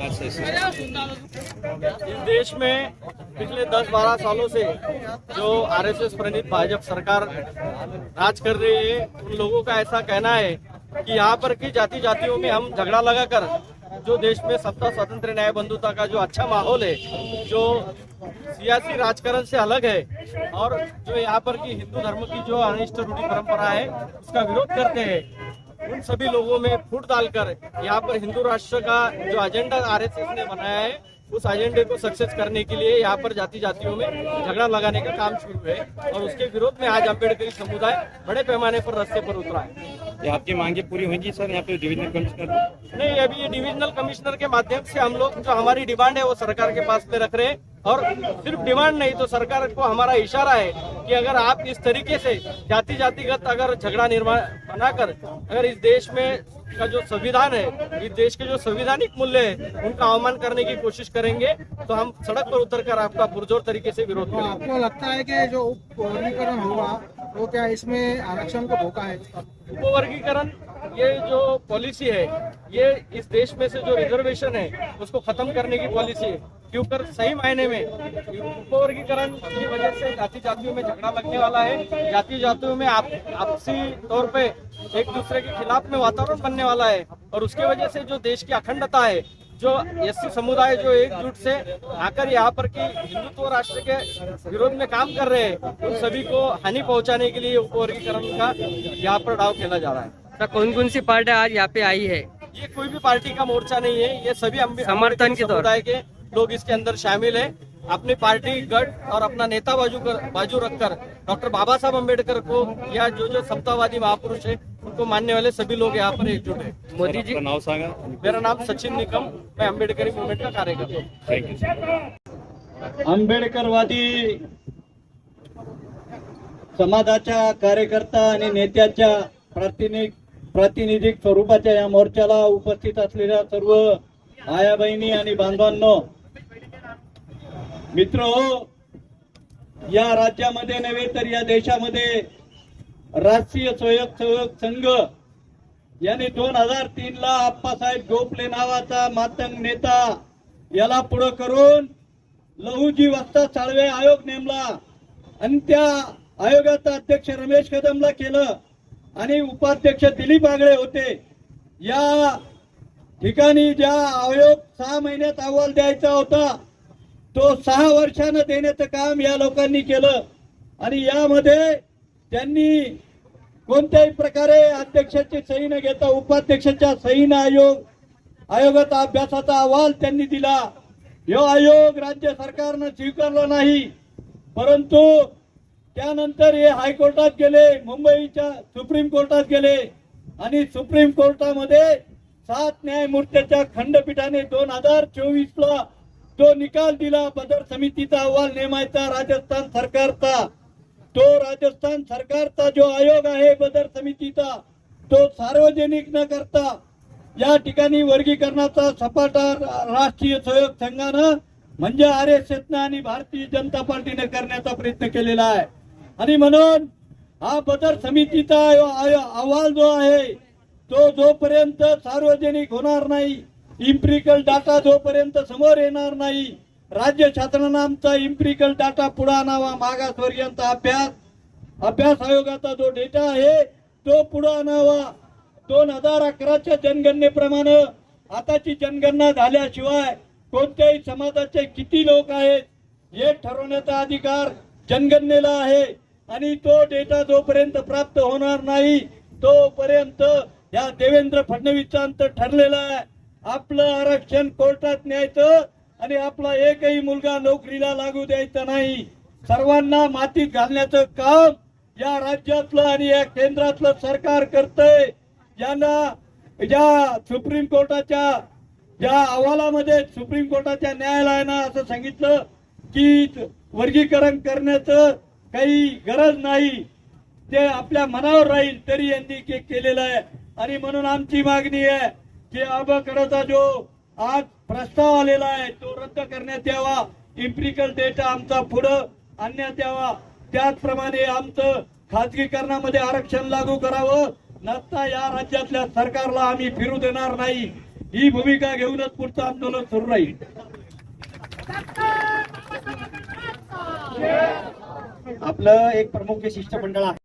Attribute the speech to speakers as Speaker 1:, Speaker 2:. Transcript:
Speaker 1: इस देश में पिछले 10-12 सालों से जो आरएसएस प्रणीत भाजपा सरकार राज कर रही है, उन लोगों का ऐसा कहना है कि यहाँ पर की जातियों में हम झगड़ा लगाकर जो देश में सत्ता स्वतंत्र न्याय बंधुता का जो अच्छा माहौल है, जो सियासी राजकारण से अलग है और जो यहाँ पर की हिंदू धर्म की जो अनिष्ट रूढ़ी परंपरा है उसका विरोध करते हैं, उन सभी लोगों में फूट डालकर यहाँ पर हिंदू राष्ट्र का जो एजेंडा आरएसएस ने बनाया है उस एजेंडे को सक्सेस करने के लिए यहाँ पर जातियों में झगड़ा लगाने का काम शुरू है और उसके विरोध में आज अम्बेडकरी समुदाय बड़े पैमाने पर रास्ते पर उतरा है।
Speaker 2: ये आपकी मांगे पूरी होंगी सर? यहाँ पे डिविजनल कमिश्नर
Speaker 1: नहीं, अभी ये डिविजनल कमिश्नर के माध्यम से हम लोग जो हमारी डिमांड है वो सरकार के पास में रख रहे हैं और सिर्फ डिमांड नहीं तो सरकार को हमारा इशारा है कि अगर आप इस तरीके से जातिगत अगर झगड़ा निर्माण बनाकर अगर इस देश में का जो संविधान है, इस देश के जो संवैधानिक मूल्य है उनका अवमान करने की कोशिश करेंगे तो हम सड़क पर उतरकर आपका पुरजोर तरीके से विरोध करेंगे।
Speaker 3: आपको लगता है कि जो उपवर्गीकरण होगा वो क्या इसमें आरक्षण को धोखा है?
Speaker 1: उपवर्गीकरण ये जो पॉलिसी है ये इस देश में से जो रिजर्वेशन है उसको खत्म करने की पॉलिसी है, क्योंकि सही मायने में उपवर्गीकरण की वजह से जातियों में झगड़ा लगने वाला है, जातियों में आपसी तौर पे एक दूसरे के खिलाफ में वातावरण बनने वाला है और उसके वजह से जो देश की अखंडता है, जो एससी समुदाय जो एकजुट से आकर यहाँ पर की हिंदुत्व राष्ट्र के विरोध में काम कर रहे हैं उन सभी को हानि पहुंचाने के लिए उपवर्गीकरण का यहाँ पर डाव खेला जा रहा है।
Speaker 4: कौन सी पार्टी आज यहाँ पे आई है?
Speaker 1: ये कोई भी पार्टी का मोर्चा नहीं है, ये सभी
Speaker 4: समर्थन के
Speaker 1: समुदाय के लोग इसके अंदर शामिल है। अपनी पार्टी गठ और अपना नेता बाजू रखकर डॉक्टर बाबा साहब अम्बेडकर को या जो समतावादी महापुरुष है उनको मानने वाले सभी लोग यहाँ पर एकजुट है।
Speaker 4: मोदी जी
Speaker 2: नाव सांगा।
Speaker 1: मेरा नाम सचिन निकम, मैं अम्बेडकरी मूवमेंट का कार्यकर्ता हूँ।
Speaker 2: Thank you sir.
Speaker 5: आंबेडकरवादी समाजाच्या कार्यकर्ता आणि नेत्याच्या प्रातिनिधिक स्वरूपाच्या या मोर्चाला उपस्थित असलेल्या सर्व आया बहिणी आणि बांधवांनो, मित्र हो, या राज्यामध्ये नव्हे तर या देशामध्ये राष्ट्रीय स्वयंसेवक संघ यांनी 2003 ला आप्पासाहेब गोखले नावाचा मातंग नेता याला पुढे करून लहुजी वस्ता साळवे आयोग नेमला आणि त्या आयोगाचा अध्यक्ष रमेश कदमला केलं आणि उपाध्यक्ष दिलीप आगळे होते। या ठिकाणी ज्या आयोग 6 महिन्यात अहवाल द्यायचा होता तो 6 वर्षानं देण्याचं काम या लोकांनी केलं आणि यामध्ये त्यांनी कोणत्याही प्रकारे अध्यक्षाची सही न घेता उपाध्यक्षाच्या सहीने आयोगाचा अभ्यासाचा अहवाल त्यांनी दिला। यो आयोग राज्य सरकारनं स्वीकारला नाही, परंतु त्यानंतर हे हायकोर्टात गेले, मुंबईच्या सुप्रीम कोर्टात गेले आणि सुप्रीम कोर्टामध्ये 7 न्यायमूर्त्यांच्या खंडपीठाने 2024 ला तो निकाल दिला। बदर समितीचा अहवाल नेमायचा राजस्थान सरकारचा, तो राजस्थान सरकारचा जो आयोग आहे बदर समितीचा तो सार्वजनिक न करता या ठिकाणी वर्गीकरणाचा सपाटा राष्ट्रीय स्वयंसेवक संघानं म्हणजे आरएसएसनं आणि भारतीय जनता पार्टीने करण्याचा प्रयत्न केलेला आहे आणि म्हणून हा बदर समितीचा अहवाल जो आहे तो जोपर्यंत सार्वजनिक होणार नाही, इम्पिरिकल डाटा जोपर्यंत समोर येणार नाही, राज्य शासनानं आमचा इम्पिरिकल डाटा पुढे आणावा, मागासवर्गीयांचा अभ्यास आयोगाचा जो डेटा आहे तो पुढे आणावा। 2011च्या जनगणनेप्रमाणे आताची जनगणना झाल्याशिवाय कोणत्याही समाजाचे किती लोक आहेत हे ठरवण्याचा अधिकार जनगणनेला आहे आणि तो डेटा जोपर्यंत प्राप्त होणार नाही तोपर्यंत या देवेंद्र फडणवीसांचं ठरलेलं आहे आपलं आरक्षण कोर्टात न्यायचं आणि आपला एकही मुलगा नोकरीला लागू द्यायचा नाही। सर्वांना मातीत घालण्याचं काम या राज्यातलं आणि या केंद्रातलं सरकार करतंय। यांना ज्या सुप्रीम कोर्टाच्या ज्या अहवालामध्ये सुप्रीम कोर्टाच्या न्यायालयानं असं सांगितलं की वर्गीकरण करण्याचं काही गरज नाही, ते आपल्या मनावर राहील तरी यांनी केलेलं आहे आणि म्हणून आमची मागणी आहे की आबाकडाचा जो आज प्रस्ताव आलेला आहे तो रद्द करण्यात यावा, इम्पिरिकल डेटा आमचा पुढे आणण्यात यावा, त्याचप्रमाणे आमचं खाजगीकरणामध्ये आरक्षण लागू करावं, नसता या राज्यातल्या सरकारला आम्ही फिरू देणार नाही। ही भूमिका घेऊनच पुढचं आंदोलन सुरू राहील.
Speaker 2: आपलं एक प्रमुख जे शिष्टमंडळ आहे